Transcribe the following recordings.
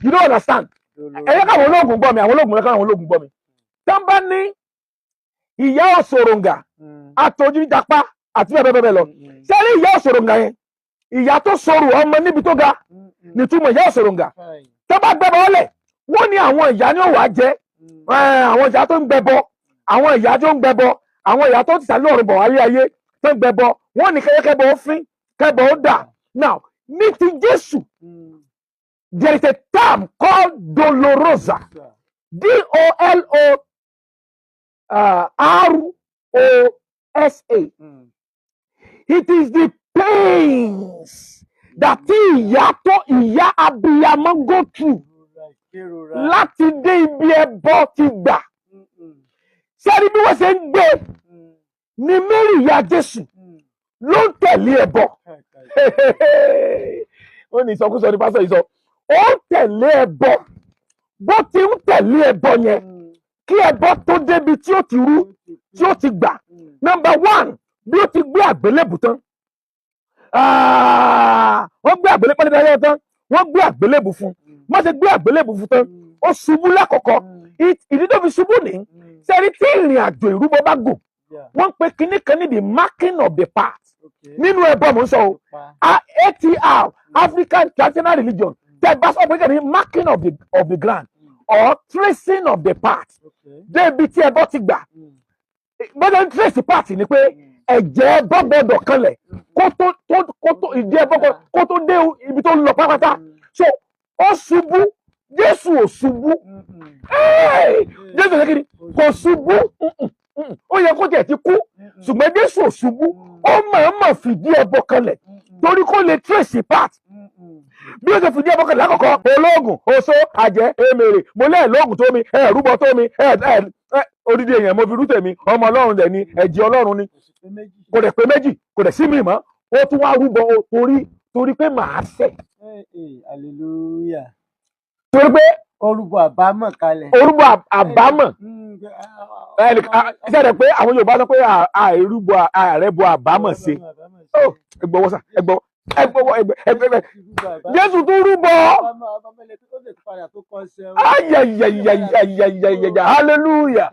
You don't understand. Ẹ̀yẹ́ káwọn ológun gbọ́ mi, àwọn ológun lẹ́kọ̀ọ́ àwọn ológun gbọ́ mi. Tán bá ní Iyaosoronga àtọ́jú ìjàpá àti bẹ́ẹ̀ lọ. Ṣé ní Iyaosoronga yẹn? Ìyá tó sọ̀rọ̀ ọmọ níbi tó ga ní túmọ̀ Iyaosoronga. Tán bá gbẹ́bọ ọlẹ̀, wọ́n ní àwọn ìyá ni ó wà jẹ́. Àwọn ìyá tó ń gbẹbọ, àwọn ìyá tó ń gbẹbọ, àwọn ìyá tó ti sàlẹ̀ ọ̀rùn bọ̀ wáyé ayé tó ń gbẹbọ, wọ́n ní kẹ́bọ ó fín, kẹ́bọ ó dà. Now, ní ti Jésù, there is a term called dolorosa. D-O-L-O-R-O-S-A. It is the pains that ìyá abiyamọ go through láti dé ibi ẹbọ ti gbà. Sẹ́ni bí wọ́n ṣe ń gbé ní Mary ìyá Jésù ló ń tẹ̀lé ẹbọ. Ó ní ìsọkúsọ ní pásítọ̀ yìí sọ. Ó ń tẹ̀lé ẹbọ. Bó ti ń tẹ̀lé ẹbọ yẹn kí ẹbọ tó débi tí ó ti rú tí ó ti gbà. Number one, bí ó ti gbé àgbélébù tán. Wọ́n gbé àgbélébù tán. Wọ́n gbé àgbélébù fún. Wọ́n ti gbé àgbélébù fún tán. Ó ṣubú lákọ̀ọ́kọ́. Ìdí tó fi ṣubú ní. Sẹ́ni tí ìrìn àjò ìrúbọ bá gùn. Wọ́n pe kinní kan ní the marking of the path. Nínú ẹbọ mò ń sọ o. ATR, African Traditional Religion. Tẹ bá sọ pé kí ni marking of the ground or tracing of the path. Débi tí ẹbọ ti gbà. Bọ́dọ̀ ń trace path ni pé ẹ̀jẹ̀ ẹbọ gbọdọ̀ kanlẹ̀ kó tó ìdí ẹbọ kó tó dé ibi tó ń lọ pátápátá. So ó ṣubú, Jésù ò ṣubú. Jésù ò kiri kò ṣubú. Ó yẹ kó jẹ́ ti kú, ṣùgbọ́n Jésù ò ṣubú. Ó máa fìdí ẹbọ kanlẹ̀ torí kó lè trace path. Bí ó ṣe fìdí ẹbọ kanlẹ̀ lákọ̀ọ́kọ́, ológun, oṣó, àjẹ́, èmèrè, mo lẹ́ẹ̀ lóògùn tó mi, rúbọ tó mi, odidi èèyàn mo fi rú tèmi, ọmọ Ọlọ́run dẹ̀ ni, ẹ̀jẹ̀ Ọlọ́run ni. Kò dẹ̀ pé méjì, kò dẹ̀ sí mi mọ́. Ó tún wá rúbọ torí pé màá ṣẹ̀. Hallelujah. Torí pé Orúbọ àbámọ̀ kalẹ̀. Orúbọ àbámọ̀. Ṣé ẹ pé àwọn Yorùbá sọ pé àrẹ́bọ àbámọ̀ ṣe. Ẹgbọ́wọ́ sà, ẹgbọ́wọ́. Jésù tún rúbọ. Hallelujah.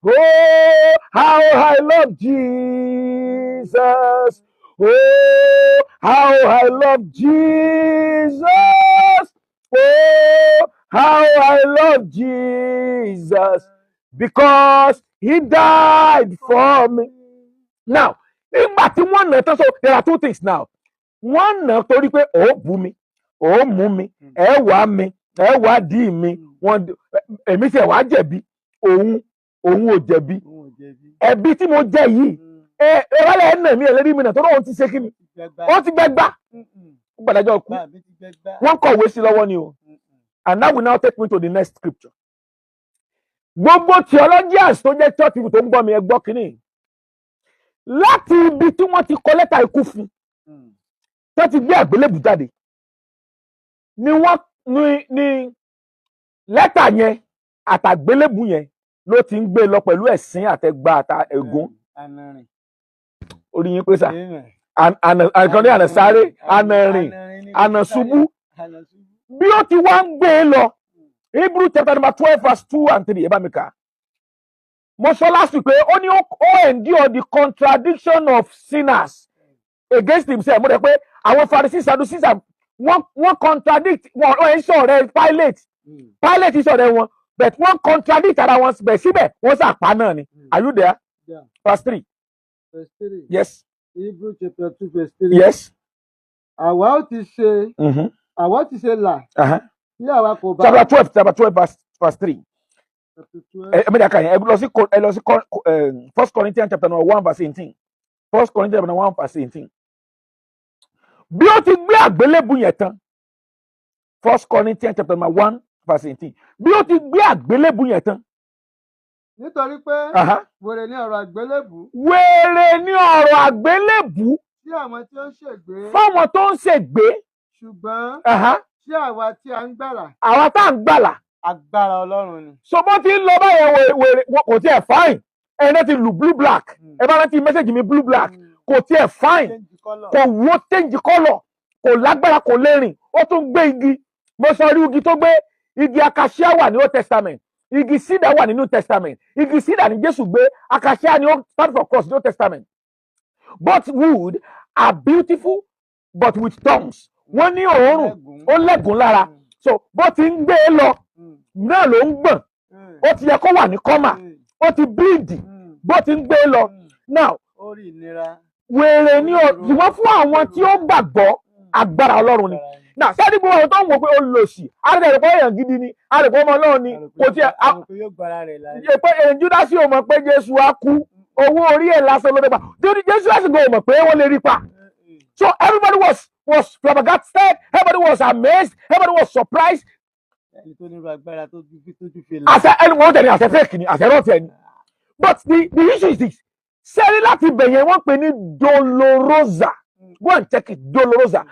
Oh, how I love Jesus. Oh, how I love Jesus. Oh, how I love Jesus. Because he died for me. Now, nígbà tí wọ́n nà tán, so there are two things now. Wọ́n nà torí pé ó bú mi, ó mú mi, ẹ wá dí mi, èmi sì wá jẹ̀bi, òun ò jẹ̀bi. Ẹ̀bi tí mo jẹ yìí, wálé ẹ̀ nà mí ẹlẹ́rìí mi nà tó náà ó ti ṣe kí ni? Ó ti gbẹgbà. Ó gbàdájọ́ kú. Wọ́n kọ̀wé sí lọ́wọ́ ni o. And that will now take me to the next scripture. Gbogbo theologians tó jẹ́ church people tó ń gbọ́ mi ẹ gbọ́ kínní. Láti ibi tí wọ́n ti kọ lẹ́tà ikú fún, tó ti gbé àgbélébù jáde, ni lẹ́tà yẹn àtàgbélébù yẹn ló ti ń gbé lọ pẹ̀lú ẹ̀sín àtẹ̀gbà àtẹ̀gún. Orí yín pé sà. Àkànní ànàsáré, ànàrìn, ànàṣubú. Bí ó ti wá ń gbé e lọ, Hebrew chapter number 12 verse 2 and 3, ẹ bá mi kà. Mo sọ last week pé ó ní ó endure the contradiction of sinners against himself. Mo dẹ̀ pé àwọn Pharisees, Sadducees wọ́n contradict wọ́n ń sọ̀rọ̀ Pilate. Pilate sọ̀rọ̀ wọn, but wọ́n contradict ara wọn bẹ̀ síbẹ̀ wọ́n sàpá náà ni. Are you there? Yeah. Verse 3. Verse 3. Yes. Hebrew chapter 2 verse 3. Yes. Àwa ó ti ṣe là. Bí àwa kò bá. Chapter 12 verse 3. Ẹ lọ sí 1 Corinthians chapter 1 verse 18. 1 Corinthians chapter 1 verse 18. Bí ó ti gbé àgbélébù yẹn tán. 1 Corinthians chapter 1 verse 18. Bí ó ti gbé àgbélébù yẹn tán. Nítorí pé wèrè ní ọ̀rọ̀ àgbélébù. Wèrè ní ọ̀rọ̀ àgbélébù. Sí àwọn tí ó ń ṣègbé. Fáwọn tó ń ṣègbé. Ṣùgbọ́n sí àwa tí a ń gbàlà. Àwa tá à ń gbàlà. Agbára Ọlọ́run ni. So bó ti ń lọ báyẹn wèrè kò tiẹ̀ fine. Ẹni ti lù blue black. Ẹ bá rántí mẹ́sẹ̀gì mi blue black. Kò tiẹ̀ fine. Kò wó change colour. Kò lágbára kò lè rìn. Ó tún gbé igi. mo sọ rí igi tó gbé igi acacia wà ní Old Testament, igi cedar wà ní New Testament. Igi cedar ni Jésù gbé, acacia ni ó stand for cross ní Old Testament. Both wood are beautiful but with thorns. Wọ́n ní òórùn, ó lẹ́gùn lára. So bó ti ń gbé lọ náà ló ń gbọ̀n. Ó ti yẹ kó wà ní kọ́mà, ó ti bleed bó ti ń gbé lọ. Now wèrè ni o, ṣùgbọ́n fún àwọn tí ó gbàgbọ́ agbára Ọlọ́run ni. Now sẹ́ni gbogbo àwọn tó ń wò pé ó lò sí, àrẹ̀dẹ̀ pé èèyàn gidi ni, àrẹ̀dẹ̀ ọmọ Ọlọ́run ni, kò tiẹ̀ pé èèyàn Júdásì ò mọ̀ pé Jésù á kú, owó orí ẹ̀ lásán ló dé pa. Jésù ẹ̀sìn kò mọ̀ pé wọ́n lè rí pa. So everybody was flabbergasted, everybody was amazed, everybody was surprised. Anyone tẹ̀lé àṣẹ fake ni, àṣẹ rọ̀tì ẹni. But the issue is this. Sẹ́ni láti bẹ̀yẹn wọ́n pè ní Dolorosa. Go and check it, Dolorosa.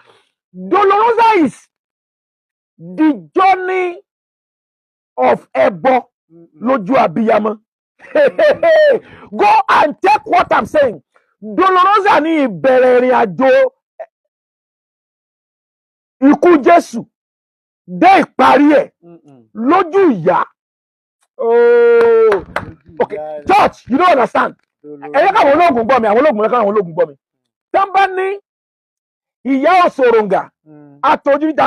Dolorosa is the journey of ẹbọ lójú abiyamọ. Go and check what I'm saying. Dolorosa ni ìbẹ̀rẹ̀ ìrìn àjò ikú Jésù dé ìparí ẹ̀ lójú ìyá. Oh, okay, church, you don't understand. Ẹ̀yẹ́ káwọn ológun gbọ́ mi, àwọn ológun lẹ́kọ̀ọ́ àwọn ológun gbọ́ mi. Tẹ́ ń bá ní Iyaosoronga àtọ́jú ìjà